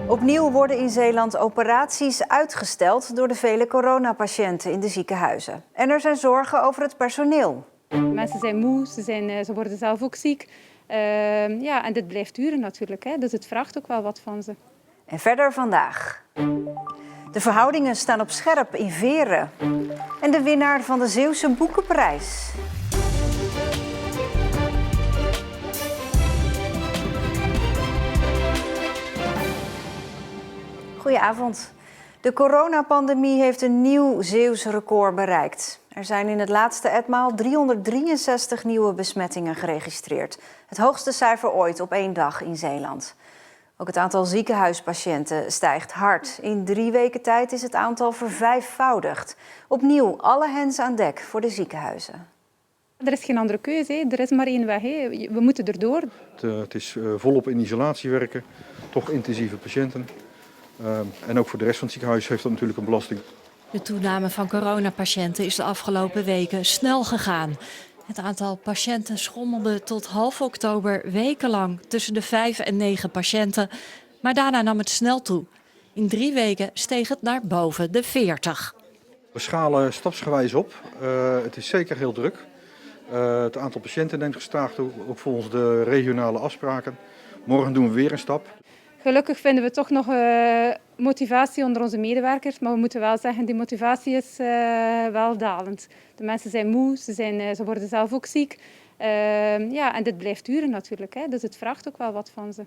Opnieuw worden in Zeeland operaties uitgesteld door de vele coronapatiënten in de ziekenhuizen. En er zijn zorgen over het personeel. Mensen zijn moe, ze worden zelf ook ziek. En dit blijft duren natuurlijk, hè. Dus het vraagt ook wel wat van ze. En verder vandaag. De verhoudingen staan op scherp in Veren. En de winnaar van de Zeeuwse Boekenprijs. Goedenavond. De coronapandemie heeft een nieuw Zeeuws record bereikt. Er zijn in het laatste etmaal 363 nieuwe besmettingen geregistreerd. Het hoogste cijfer ooit op één dag in Zeeland. Ook het aantal ziekenhuispatiënten stijgt hard. In 3 weken tijd is het aantal vervijfvoudigd. Opnieuw alle hens aan dek voor de ziekenhuizen. Er is geen andere keuze, hè. Er is maar één weg. Hè. We moeten erdoor. Het is volop in isolatie werken, toch intensieve patiënten. En ook voor de rest van het ziekenhuis heeft dat natuurlijk een belasting. De toename van coronapatiënten is de afgelopen weken snel gegaan. Het aantal patiënten schommelde tot half oktober wekenlang tussen de 5 en 9 patiënten. Maar daarna nam het snel toe. In 3 weken steeg het naar boven de 40. We schalen stapsgewijs op. Het is zeker heel druk. Het aantal patiënten neemt gestaag toe, ook volgens de regionale afspraken. Morgen doen we weer een stap. Gelukkig vinden we toch nog motivatie onder onze medewerkers. Maar we moeten wel zeggen, die motivatie is wel dalend. De mensen zijn moe, ze worden zelf ook ziek. En dit blijft duren natuurlijk, hè. Dus het vraagt ook wel wat van ze.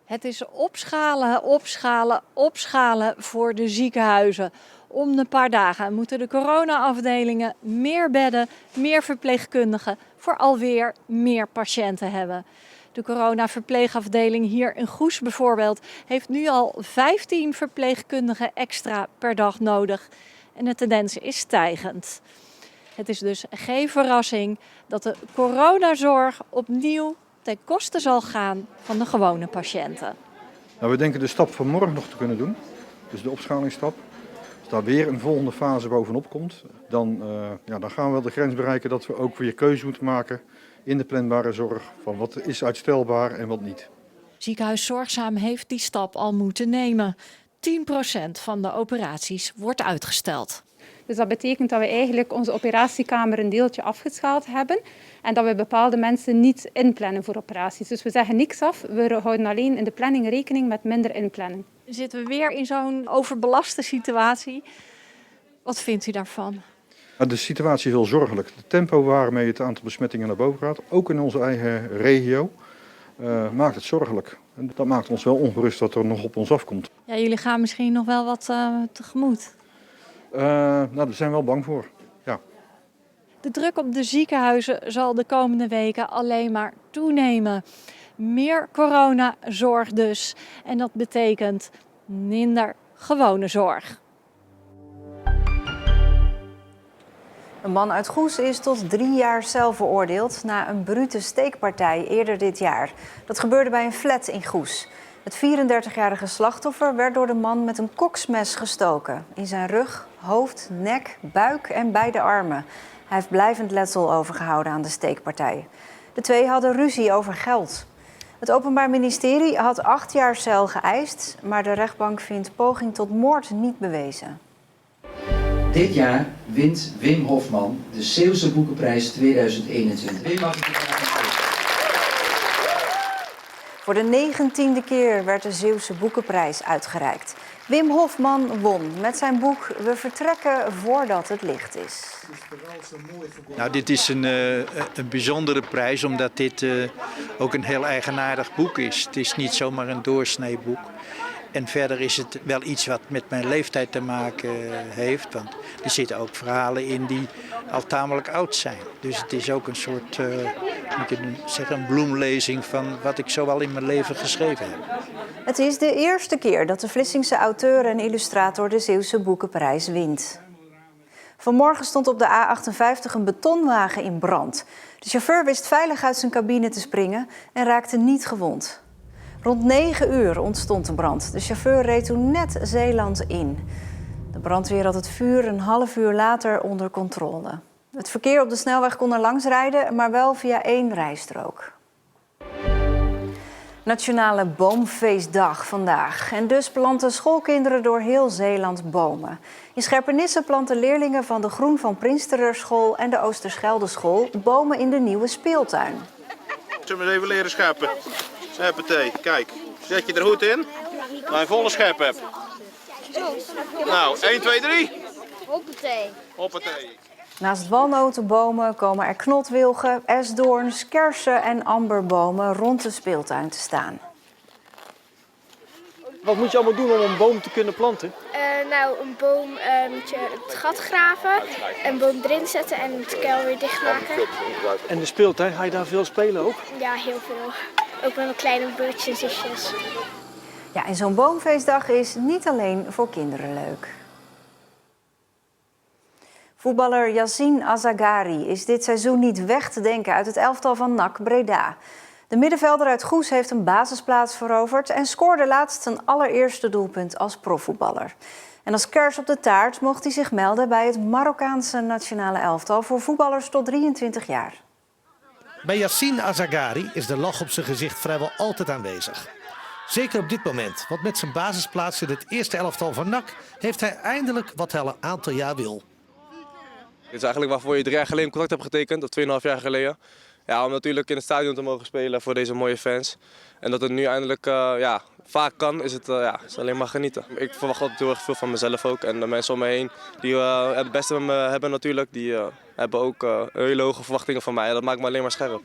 Het is opschalen, opschalen, opschalen voor de ziekenhuizen. Om de paar dagen moeten de corona-afdelingen meer bedden, meer verpleegkundigen voor alweer meer patiënten hebben. De coronaverpleegafdeling hier in Goes bijvoorbeeld heeft nu al 15 verpleegkundigen extra per dag nodig. En de tendens is stijgend. Het is dus geen verrassing dat de coronazorg opnieuw ten koste zal gaan van de gewone patiënten. Nou, we denken de stap van morgen nog te kunnen doen, dus de opschalingsstap. Als daar weer een volgende fase bovenop komt, dan gaan we wel de grens bereiken dat we ook weer keuze moeten maken in de planbare zorg van wat is uitstelbaar en wat niet. Ziekenhuis Zorgzaam heeft die stap al moeten nemen. 10% van de operaties wordt uitgesteld. Dus dat betekent dat we eigenlijk onze operatiekamer een deeltje afgeschaald hebben. En dat we bepaalde mensen niet inplannen voor operaties. Dus we zeggen niks af, we houden alleen in de planning rekening met minder inplannen. Zitten we weer in zo'n overbelaste situatie. Wat vindt u daarvan? De situatie is heel zorgelijk. Het tempo waarmee het aantal besmettingen naar boven gaat, ook in onze eigen regio, maakt het zorgelijk. En dat maakt ons wel ongerust wat er nog op ons afkomt. Ja, jullie gaan misschien nog wel wat tegemoet. Daar zijn we wel bang voor. Ja. De druk op de ziekenhuizen zal de komende weken alleen maar toenemen. Meer coronazorg dus. En dat betekent minder gewone zorg. Een man uit Goes is tot 3 jaar cel veroordeeld na een brute steekpartij eerder dit jaar. Dat gebeurde bij een flat in Goes. Het 34-jarige slachtoffer werd door de man met een koksmes gestoken. In zijn rug, hoofd, nek, buik en beide armen. Hij heeft blijvend letsel overgehouden aan de steekpartij. De twee hadden ruzie over geld. Het Openbaar Ministerie had 8 jaar cel geëist, maar de rechtbank vindt poging tot moord niet bewezen. Dit jaar wint Wim Hofman de Zeeuwse Boekenprijs 2021. Wim, mag ik je van Voor de 19e keer werd de Zeeuwse Boekenprijs uitgereikt. Wim Hofman won met zijn boek We vertrekken voordat het licht is. Nou, dit is een bijzondere prijs omdat dit ook een heel eigenaardig boek is. Het is niet zomaar een doorsnee boek. En verder is het wel iets wat met mijn leeftijd te maken heeft. Want er zitten ook verhalen in die al tamelijk oud zijn. Dus het is ook een soort een bloemlezing van wat ik zoal in mijn leven geschreven heb. Het is de eerste keer dat de Vlissingse auteur en illustrator de Zeeuwse Boekenprijs wint. Vanmorgen stond op de A58 een betonwagen in brand. De chauffeur wist veilig uit zijn cabine te springen en raakte niet gewond. Rond 9 uur ontstond de brand. De chauffeur reed toen net Zeeland in. De brandweer had het vuur een half uur later onder controle. Het verkeer op de snelweg kon er langs rijden, maar wel via 1 rijstrook. Nationale Boomfeestdag vandaag. En dus planten schoolkinderen door heel Zeeland bomen. In Scherpenisse planten leerlingen van de Groen van Prinstererschool en de Oosterscheldeschool bomen in de nieuwe speeltuin. Zullen we eens even leren scheppen? Scheppetee, kijk. Zet je er goed in? Dat je een volle schep hebt. Nou, 1, 2, 3. Hoppatee. Hoppatee. Naast walnotenbomen komen er knotwilgen, esdoorns, kersen en amberbomen rond de speeltuin te staan. Wat moet je allemaal doen om een boom te kunnen planten? Nou, een boom moet je het gat graven, een boom erin zetten en het kuil weer dichtmaken. En de speeltuin, ga je daar veel spelen ook? Ja, heel veel. Ook met mijn kleine broertjes en zusjes. Ja, en zo'n boomfeestdag is niet alleen voor kinderen leuk. Voetballer Yassine Azagari is dit seizoen niet weg te denken uit het elftal van NAC Breda. De middenvelder uit Goes heeft een basisplaats veroverd en scoorde laatst zijn allereerste doelpunt als profvoetballer. En als kers op de taart mocht hij zich melden bij het Marokkaanse nationale elftal voor voetballers tot 23 jaar. Bij Yassine Azagari is de lach op zijn gezicht vrijwel altijd aanwezig. Zeker op dit moment, want met zijn basisplaats in het eerste elftal van NAC heeft hij eindelijk wat hij al een aantal jaar wil. Dit is eigenlijk waarvoor je 3 jaar geleden een contract hebt getekend, of 2,5 jaar geleden. Ja, om natuurlijk in het stadion te mogen spelen voor deze mooie fans. En dat het nu eindelijk vaak kan, is het is alleen maar genieten. Ik verwacht altijd heel erg veel van mezelf ook. En de mensen om me heen die het beste met me hebben natuurlijk, die hebben ook hele hoge verwachtingen van mij. En dat maakt me alleen maar scherp.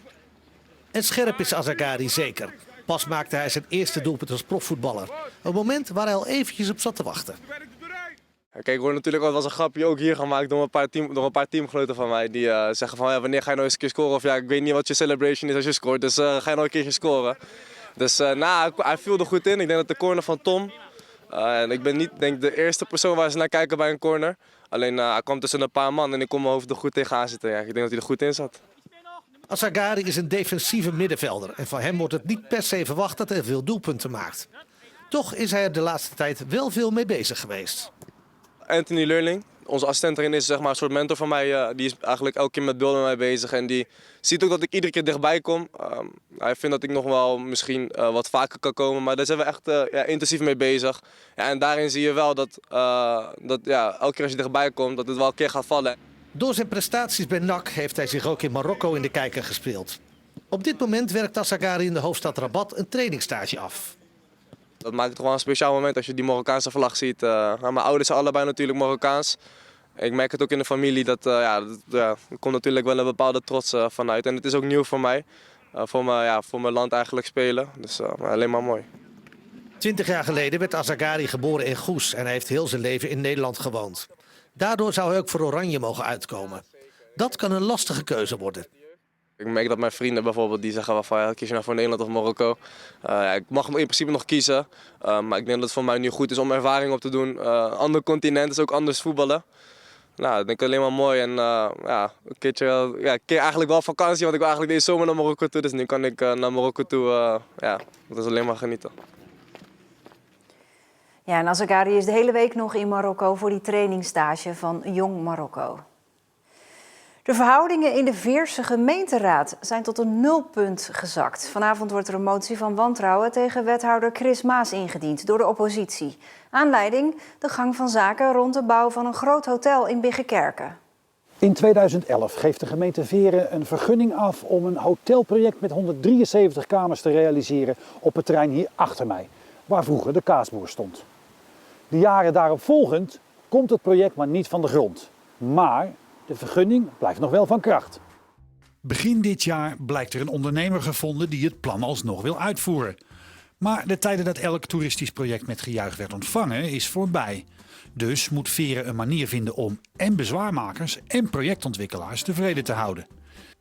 En scherp is Azagari zeker. Pas maakte hij zijn eerste doelpunt als profvoetballer. Een moment waar hij al eventjes op zat te wachten. Kijk, ik word natuurlijk wel eens een grapje ook hier gemaakt door een paar teamgenoten van mij. Die zeggen van wanneer ga je nou eens een keer scoren? Of ja, ik weet niet wat je celebration is als je scoort, dus ga je nou een keertje scoren. Dus hij viel er goed in. Ik denk dat de corner van Tom. En ik ben niet de eerste persoon waar ze naar kijken bij een corner. Alleen hij kwam tussen een paar man en ik kon mijn hoofd er goed tegenaan zitten. Ja, ik denk dat hij er goed in zat. Azagari is een defensieve middenvelder en van hem wordt het niet per se verwacht dat hij veel doelpunten maakt. Toch is hij er de laatste tijd wel veel mee bezig geweest. Anthony Leurling, onze assistent erin, is zeg maar een soort mentor van mij. Die is eigenlijk elke keer met beelden met mij bezig. En die ziet ook dat ik iedere keer dichtbij kom. Hij vindt dat ik nog wel misschien wat vaker kan komen. Maar daar zijn we echt intensief mee bezig. Ja, en daarin zie je wel dat elke keer als je dichtbij komt, dat het wel een keer gaat vallen. Door zijn prestaties bij NAC heeft hij zich ook in Marokko in de kijker gespeeld. Op dit moment werkt Azagari in de hoofdstad Rabat een trainingsstage af. Dat maakt het gewoon een speciaal moment als je die Marokkaanse vlag ziet. Mijn ouders zijn allebei natuurlijk Marokkaans. Ik merk het ook in de familie, er komt natuurlijk wel een bepaalde trots vanuit. En het is ook nieuw voor mij, voor mijn land eigenlijk spelen. Dus alleen maar mooi. 20 jaar geleden werd Azagari geboren in Goes en hij heeft heel zijn leven in Nederland gewoond. Daardoor zou hij ook voor Oranje mogen uitkomen. Dat kan een lastige keuze worden. Ik merk dat mijn vrienden bijvoorbeeld die zeggen van kies je nou voor Nederland of Marokko. Ik mag in principe nog kiezen, maar ik denk dat het voor mij nu goed is om ervaring op te doen. Ander continent is ook anders voetballen. Nou, dat denk ik alleen maar mooi en een keer eigenlijk wel vakantie, want ik wil eigenlijk deze zomer naar Marokko toe. Dus nu kan ik naar Marokko toe, dat is alleen maar genieten. Ja, en Azagari is de hele week nog in Marokko voor die trainingsstage van Jong Marokko. De verhoudingen in de Veerse gemeenteraad zijn tot een nulpunt gezakt. Vanavond wordt er een motie van wantrouwen tegen wethouder Chris Maas ingediend door de oppositie. Aanleiding de gang van zaken rond de bouw van een groot hotel in Biggekerken. In 2011 geeft de gemeente Veere een vergunning af om een hotelproject met 173 kamers te realiseren op het terrein hier achter mij, waar vroeger de kaasboer stond. De jaren daarop volgend komt het project maar niet van de grond. Maar de vergunning blijft nog wel van kracht. Begin dit jaar blijkt er een ondernemer gevonden die het plan alsnog wil uitvoeren. Maar de tijden dat elk toeristisch project met gejuich werd ontvangen is voorbij. Dus moet Veere een manier vinden om en bezwaarmakers en projectontwikkelaars tevreden te houden.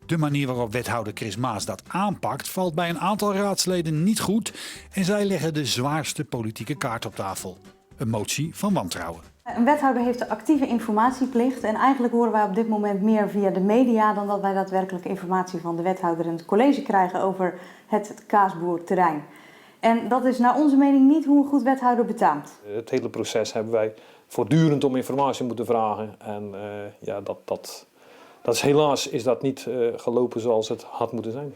De manier waarop wethouder Chris Maas dat aanpakt valt bij een aantal raadsleden niet goed en zij leggen de zwaarste politieke kaart op tafel. Een motie van wantrouwen. Een wethouder heeft de actieve informatieplicht en eigenlijk horen wij op dit moment meer via de media dan dat wij daadwerkelijk informatie van de wethouder en het college krijgen over het kaasboerterrein. En dat is naar onze mening niet hoe een goed wethouder betaamt. Het hele proces hebben wij voortdurend om informatie moeten vragen en dat is helaas is dat niet gelopen zoals het had moeten zijn.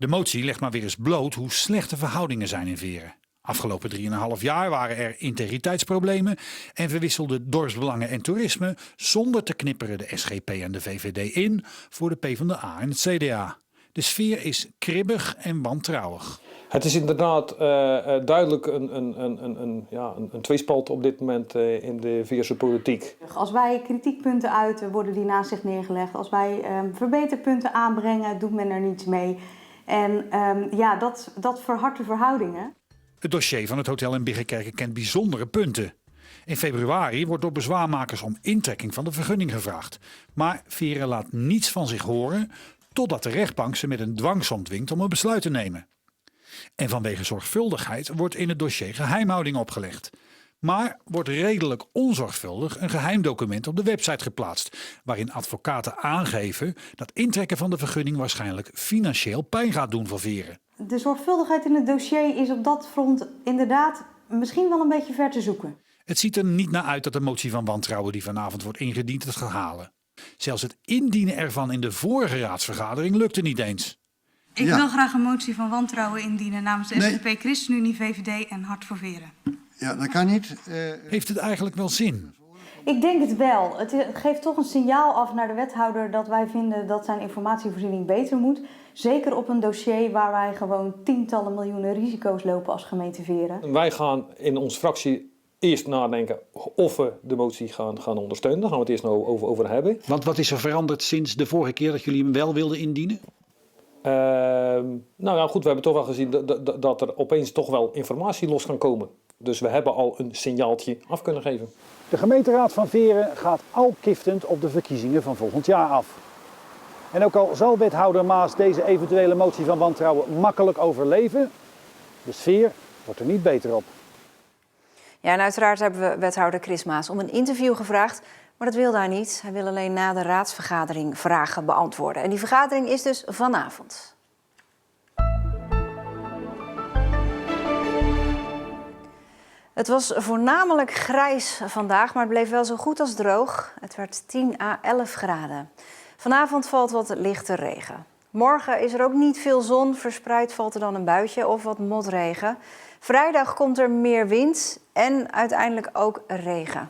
De motie legt maar weer eens bloot hoe slecht de verhoudingen zijn in Veeren. Afgelopen 3,5 jaar waren er integriteitsproblemen en verwisselden dorpsbelangen en toerisme zonder te knipperen de SGP en de VVD in voor de PvdA en het CDA. De sfeer is kribbig en wantrouwig. Het is inderdaad duidelijk een tweespalt op dit moment in de Veerse politiek. Als wij kritiekpunten uiten, worden die naast zich neergelegd. Als wij verbeterpunten aanbrengen, doet men er niets mee. En dat verhardt de verhoudingen. Het dossier van het hotel in Biggenkerken kent bijzondere punten. In februari wordt door bezwaarmakers om intrekking van de vergunning gevraagd. Maar Veeren laat niets van zich horen totdat de rechtbank ze met een dwangsom dwingt om een besluit te nemen. En vanwege zorgvuldigheid wordt in het dossier geheimhouding opgelegd. Maar wordt redelijk onzorgvuldig een geheim document op de website geplaatst, waarin advocaten aangeven dat intrekken van de vergunning waarschijnlijk financieel pijn gaat doen voor Veeren. De zorgvuldigheid in het dossier is op dat front inderdaad misschien wel een beetje ver te zoeken. Het ziet er niet naar uit dat de motie van wantrouwen die vanavond wordt ingediend het gaat halen. Zelfs het indienen ervan in de vorige raadsvergadering lukte niet eens. Ik wil graag een motie van wantrouwen indienen namens de SGP, ChristenUnie, VVD en Hart voor Veeren. Ja, dat kan niet. Heeft het eigenlijk wel zin? Ik denk het wel. Het geeft toch een signaal af naar de wethouder dat wij vinden dat zijn informatievoorziening beter moet. Zeker op een dossier waar wij gewoon tientallen miljoenen risico's lopen als gemeente Veeren. Wij gaan in onze fractie eerst nadenken of we de motie gaan ondersteunen. Daar gaan we het eerst nog over hebben. Want wat is er veranderd sinds de vorige keer dat jullie hem wel wilden indienen? Goed, we hebben toch wel gezien dat er opeens toch wel informatie los kan komen. Dus we hebben al een signaaltje af kunnen geven. De gemeenteraad van Veeren gaat al kiftend op de verkiezingen van volgend jaar af. En ook al zal wethouder Maas deze eventuele motie van wantrouwen makkelijk overleven, de sfeer wordt er niet beter op. Ja, en uiteraard hebben we wethouder Chris Maas om een interview gevraagd. Maar dat wil hij niet. Hij wil alleen na de raadsvergadering vragen beantwoorden. En die vergadering is dus vanavond. Het was voornamelijk grijs vandaag, maar het bleef wel zo goed als droog. Het werd 10 à 11 graden. Vanavond valt wat lichte regen. Morgen is er ook niet veel zon. Verspreid valt er dan een buitje of wat motregen. Vrijdag komt er meer wind en uiteindelijk ook regen.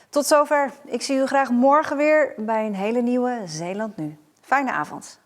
Tot zover. Ik zie u graag morgen weer bij een hele nieuwe Zeeland Nu. Fijne avond.